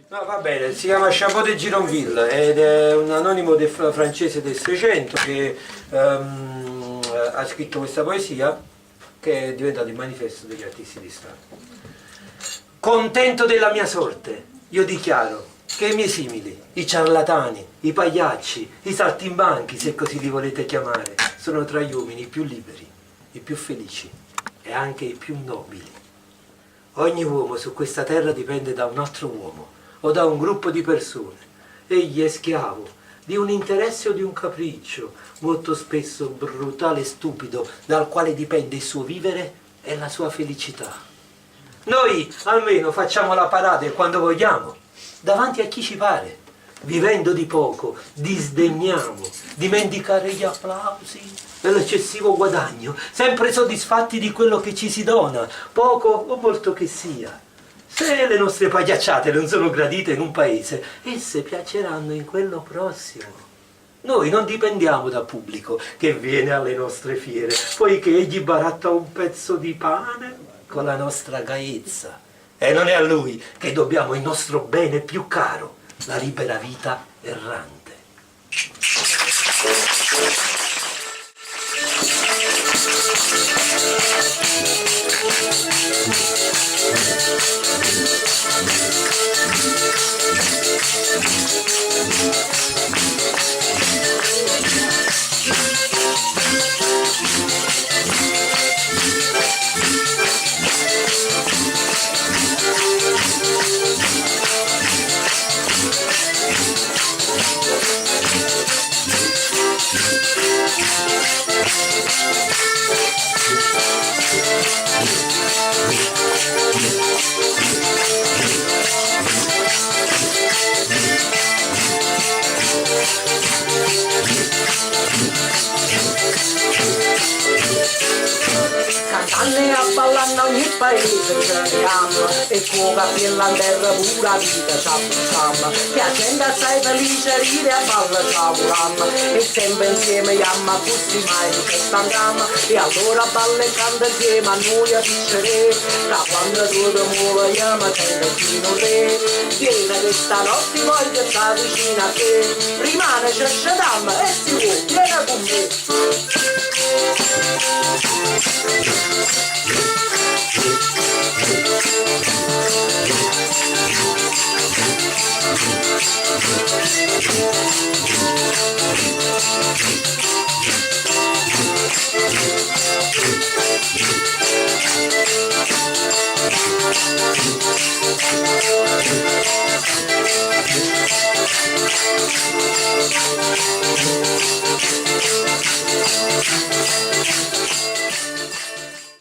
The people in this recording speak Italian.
No, va bene, si chiama Chapeau de Gironville ed è un anonimo francese del Seicento che ha scritto questa poesia che è diventata il manifesto degli artisti di Stato. Contento della mia sorte, io dichiaro che i miei simili, i ciarlatani, i pagliacci, i saltimbanchi, se così li volete chiamare, sono tra gli uomini i più liberi, i più felici e anche i più nobili. Ogni uomo su questa terra dipende da un altro uomo o da un gruppo di persone. Egli è schiavo di un interesse o di un capriccio, molto spesso brutale e stupido, dal quale dipende il suo vivere e la sua felicità. Noi almeno facciamo la parade quando vogliamo, davanti a chi ci pare. Vivendo di poco, disdegniamo di mendicare gli applausi e l'eccessivo guadagno, sempre soddisfatti di quello che ci si dona, poco o molto che sia. Se le nostre pagliacciate non sono gradite in un paese, esse piaceranno in quello prossimo. Noi non dipendiamo dal pubblico che viene alle nostre fiere, poiché egli baratta un pezzo di pane con la nostra gaiezza. E non è a lui che dobbiamo il nostro bene più caro, la libera vita errante. Cantanne a ballare ogni paese crediamo e fuoca finlandera pura vita c'abbiamo che la gente assai felice ride a balla c'auram e sempre insieme yamma tutti mai che stanchiamo e allora balla e canta insieme a noi a piacere da quando tu ti muovi yamma sento fino a te viene che stanotte voglio stare vicino a te rimane c'è damma e si può viene con me.